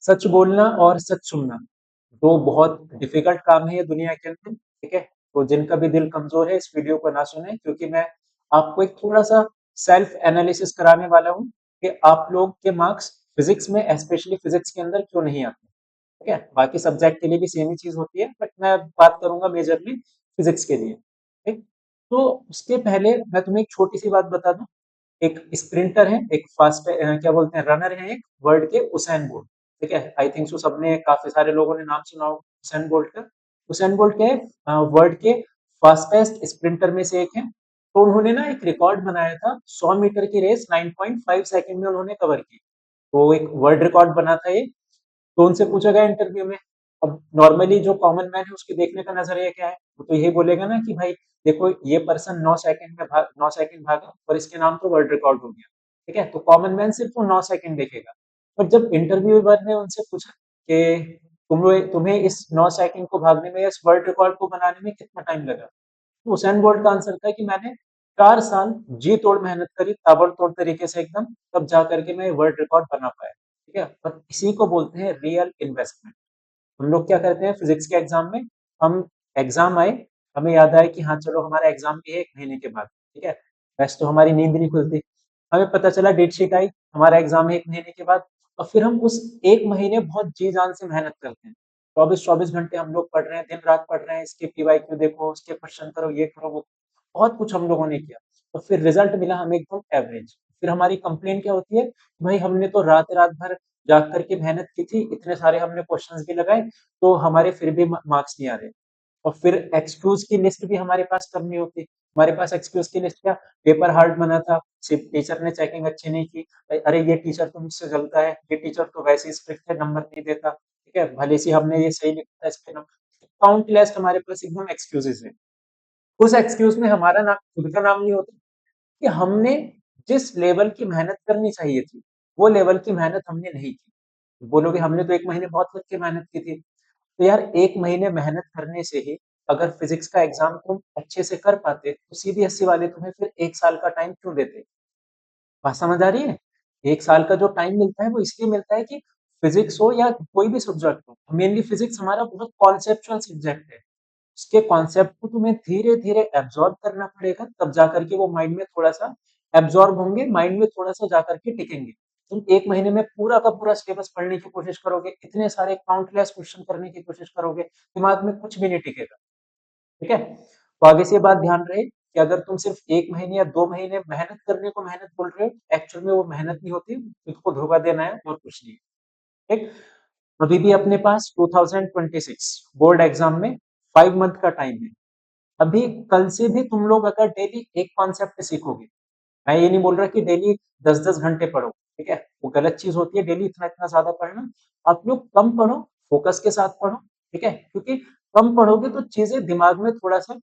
सच बोलना और सच सुनना दो बहुत डिफिकल्ट काम है ये दुनिया के अंदर, ठीक है। तो जिनका भी दिल कमजोर है इस वीडियो को ना सुने, क्योंकि मैं आपको एक थोड़ा सा सेल्फ एनालिसिस कराने वाला हूँ कि आप लोग के मार्क्स फिजिक्स में, स्पेशली फिजिक्स के अंदर क्यों नहीं आते। ठीक है, बाकी सब्जेक्ट के लिए भी सेम ही चीज होती है, बट मैं बात करूंगा मेजरली फिजिक्स के लिए। ठीक, तो उसके पहले मैं तुम्हें एक छोटी सी बात बता दूं। एक स्प्रिंटर है, एक फास्ट क्या बोलते हैं, रनर है एक वर्ल्ड के, उसेन बोल्ट। ठीक है, आई थिंक सो सबने, काफी सारे लोगों ने नाम सुना होगा उसेन बोल्ट का। उसेन बोल्ट के वर्ल्ड के फास्टेस्ट स्प्रिंटर में से एक है। तो उन्होंने ना एक रिकॉर्ड बनाया था, 100 मीटर की रेस 9.5 सेकंड में उन्होंने कवर की। तो एक वर्ल्ड रिकॉर्ड बना था ये। तो उनसे पूछा गया इंटरव्यू में, अब नॉर्मली जो कॉमन मैन है उसके देखने का नजरिया क्या है, वो तो यही बोलेगा ना कि भाई देखो ये पर्सन 9 सेकंड में 9 सेकंड भागा और इसके नाम तो वर्ल्ड रिकॉर्ड हो गया। ठीक है, तो कॉमन मैन सिर्फ वो 9 सेकंड देखेगा। और जब इंटरव्यूअर ने उनसे पूछा कि तुम्हें इस 9 सेकंड को भागने में या इस वर्ल्ड रिकॉर्ड को बनाने में कितना टाइम लगा, तो हुसैन बोल्ट का आंसर था कि मैंने 4 साल जी तोड़ मेहनत करी, ताबड़तोड़ तरीके से एकदम, तब जा करके मैं वर्ल्ड रिकॉर्ड बना पाया। ठीक है, और इसी को बोलते हैं रियल इन्वेस्टमेंट। हम लोग क्या करते हैं फिजिक्स के एग्जाम में, हम एग्जाम आए, हमें याद आए कि हाँ चलो हमारा एग्जाम भी है 1 महीने के बाद। ठीक है, वैसे तो हमारी नींद नहीं खुलती, हमें पता चला डेट शीट आई, हमारा एग्जाम है 1 महीने के बाद। और फिर हम उस 1 महीने बहुत जी जान से मेहनत करते हैं, 24-24 घंटे हम लोग पढ़ रहे हैं, दिन रात पढ़ रहे हैं, इसके पीवाईक्यू देखो, उसके क्वेश्चन करो, ये करो, वो, बहुत कुछ हम लोगों ने किया। तो फिर रिजल्ट मिला हमें एकदम एवरेज। फिर हमारी कंप्लेन क्या होती है, भाई हमने तो रात रात भर जाग करके मेहनत की थी, इतने सारे हमने क्वेश्चंस भी लगाए, तो हमारे फिर भी मार्क्स नहीं आ रहे। और फिर एक्सक्यूज की लिस्ट भी हमारे पास कम नहीं होती। हमारे पास एक्सक्यूज की लिस्ट क्या, पेपर हार्ड बना था, सिर्फ टीचर ने चेकिंग अच्छी नहीं की, अरे ये टीचर तो मुझसे जलता है, ये टीचर तो वैसे ही स्ट्रिक्ट है, नंबर नहीं देता। ठीक है, भले से हमने ये सही लिखा था, इस पे काउंटलेस हमारे पास एकदम एक्सक्यूजेस है। उस एक्सक्यूज में हमारा नाम, खुद का नाम नहीं होता कि हमने जिस लेवल की मेहनत करनी चाहिए थी, वो लेवल की मेहनत हमने नहीं की। बोलोगे हमने तो 1 महीने बहुत करके मेहनत की थी, तो यार 1 महीने मेहनत करने से ही अगर फिजिक्स का एग्जाम तुम अच्छे से कर पाते, तो सीबीएसई वाले तुम्हें फिर 1 साल का टाइम क्यों देते। बात समझ आ रही है। 1 साल का जो टाइम मिलता है वो इसलिए मिलता है कि फिजिक्स हो या कोई भी सब्जेक्ट हो, मेनली फिजिक्स हमारा बहुत कॉन्सेप्चुअल सब्जेक्ट है। उसके कॉन्सेप्ट को तुम्हें धीरे धीरे एब्जॉर्ब करना पड़ेगा, तब जाकर के वो माइंड में थोड़ा सा एब्जॉर्ब होंगे, माइंड में थोड़ा सा जाकर के टिकेंगे। तुम 1 महीने में पूरा का पूरा सिलेबस पढ़ने की कोशिश करोगे, इतने सारे काउंटलेस क्वेश्चन करने की कोशिश करोगे, दिमाग में कुछ भी नहीं टिकेगा। ठीक है, तो आगे से ये बात ध्यान रहे कि अगर तुम सिर्फ 1 महीने या 2 महीने मेहनत करने को मेहनत बोल रहे हो, एक्चुअल में वो मेहनत नहीं होती, खुद को धोखा देना है और कुछ नहीं। ठीक, अभी भी अपने पास 2026 बोर्ड एग्जाम में 5 मंथ का टाइम है। अभी कल से भी तुम लोग अगर डेली एक कॉन्सेप्ट सीखोगे, मैं ये नहीं बोल रहा कि डेली 10-10 घंटे पढ़ो, ठीक है, वो गलत चीज होती है डेली इतना इतना ज्यादा पढ़ना। आप लोग कम पढ़ो, फोकस के साथ पढ़ो। ठीक है, क्योंकि कम पढ़ोगे तो चीजें दिमाग में थोड़ा सा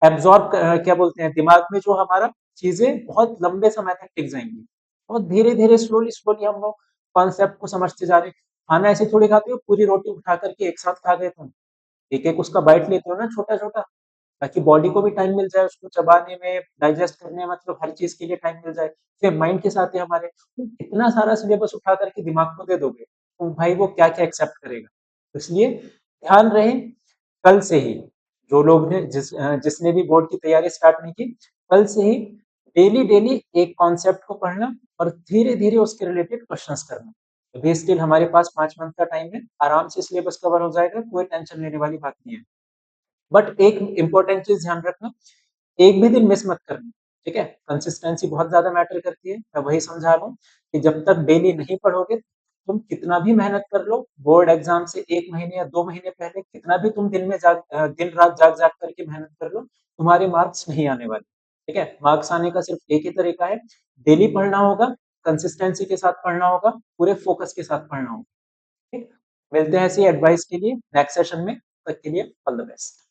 एब्जॉर्ब, क्या बोलते हैं, दिमाग में जो हमारा चीजें बहुत लंबे समय तक टिक जाएंगी। और धीरे धीरे स्लोली स्लोली हम लोग कॉन्सेप्ट को समझते जा रहे हैं। खाना ऐसे थोड़ी खाते हो पूरी रोटी उठा करके एक साथ खा गए तुम, एक एक उसका बाइट लेते हो ना छोटा छोटा, ताकि बॉडी को भी टाइम मिल जाए उसको चबाने में, डाइजेस्ट करने में, मतलब हर चीज के लिए टाइम मिल जाए। फिर माइंड के साथ है हमारे, तुम इतना सारा सिलेबस उठा करके दिमाग को दे दोगे तो भाई वो क्या क्या एक्सेप्ट करेगा। तो इसलिए ध्यान रहे, कल से ही जो लोग ने जिसने भी बोर्ड की तैयारी स्टार्ट नहीं की, कल से ही डेली डेली एक कॉन्सेप्ट को पढ़ना और धीरे धीरे उसके रिलेटेड क्वेश्चंस करना। अभी स्टिल हमारे पास 5 मंथ का टाइम है, आराम से सिलेबस कवर हो जाएगा, कोई टेंशन लेने वाली बात नहीं है। बट एक इंपॉर्टेंट चीज ध्यान रखना, एक भी दिन मिस मत करना। ठीक है, कंसिस्टेंसी बहुत ज्यादा मैटर करती है, मैं वही समझा रहा हूँ कि जब तक डेली नहीं पढ़ोगे, तुम कितना भी मेहनत कर लो, बोर्ड एग्जाम से 1 महीने या 2 महीने पहले कितना भी तुम दिन रात जाग जाग करके मेहनत कर लो, तुम्हारे मार्क्स नहीं आने वाले। ठीक है, मार्क्स आने का सिर्फ एक ही तरीका है, डेली पढ़ना होगा, कंसिस्टेंसी के साथ पढ़ना होगा, पूरे फोकस के साथ पढ़ना होगा। ठीक, मिलते हैं ऐसी एडवाइस के लिए नेक्स्ट सेशन में, तक के लिए ऑल द बेस्ट।